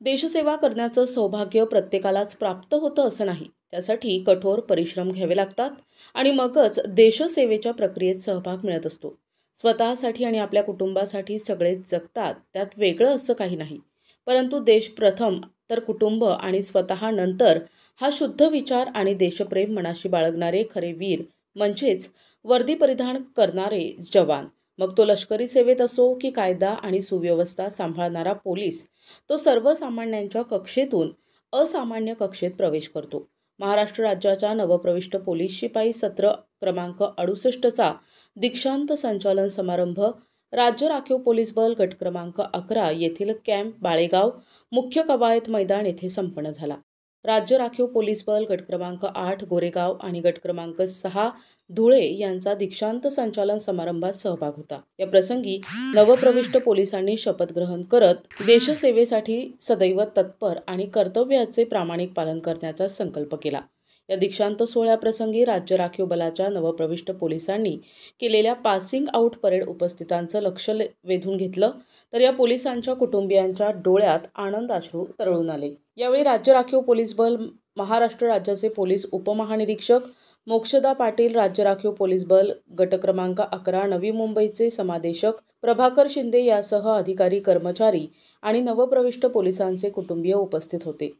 देशसेवा करण्याचं सौभाग्य प्रत्येकालाच प्राप्त होतं असं नाही. त्यासाठी कठोर परिश्रम घ्यावे लागतात आणि मगच देशसेवेच्या प्रक्रियेत सहभाग मिळत असतो. स्वतःसाठी आणि आपल्या कुटुंबासाठी सगळेच जगतात, त्यात वेगळं असं काही नाही. परंतु देश प्रथम, तर कुटुंब आणि स्वतः नंतर, हा शुद्ध विचार आणि देशप्रेम मनाशी बाळगणारे खरे वीर म्हणजेच वर्दी परिधान करणारे जवान. मग तो लष्करी सेवेत असो की कायदा आणि सुव्यवस्था सांभाळणारा पोलीस, तो सर्वसामान्यांच्या कक्षेतून असामान्य कक्षेत प्रवेश करतो. महाराष्ट्र राज्याच्या नवप्रविष्ट पोलीस शिपाई सत्र क्रमांक 68चा दीक्षांत संचालन समारंभ राज्य राखीव पोलीस बल गट क्रमांक 11 येथील कॅम्प बाळेगाव मुख्य कवायत मैदान येथे संपन्न झाला. राज्य राखीव पोलीस बल गट क्रमांक 8 गोरेगाव आणि गट क्रमांक 6 धुळे यांचा दीक्षांत संचालन समारंभात सहभाग होता. या प्रसंगी नवप्रविष्ट पोलिसांनी शपथ ग्रहण करत देशसेवेसाठी सदैव तत्पर आणि कर्तव्याचे प्रामाणिक पालन करण्याचा संकल्प केला. या दीक्षांत सोहळ्याप्रसंगी राज्य राखीव बलाच्या नवप्रविष्ट पोलिसांनी केलेल्या पासिंग आउट परेड उपस्थितांचं लक्ष वेधून घेतलं, तर या पोलिसांच्या कुटुंबियांच्या डोळ्यात आनंदाश्रू तरळून आले. यावेळी राज्य राखीव पोलीस बल महाराष्ट्र राज्याचे पोलीस उपमहानिरीक्षक मोक्षदा पाटील, राज्य राखीव पोलीस बल गट क्रमांक 11 नवी मुंबईचे समादेशक प्रभाकर शिंदे यासह अधिकारी, कर्मचारी आणि नवप्रविष्ट पोलिसांचे कुटुंबीय उपस्थित होते.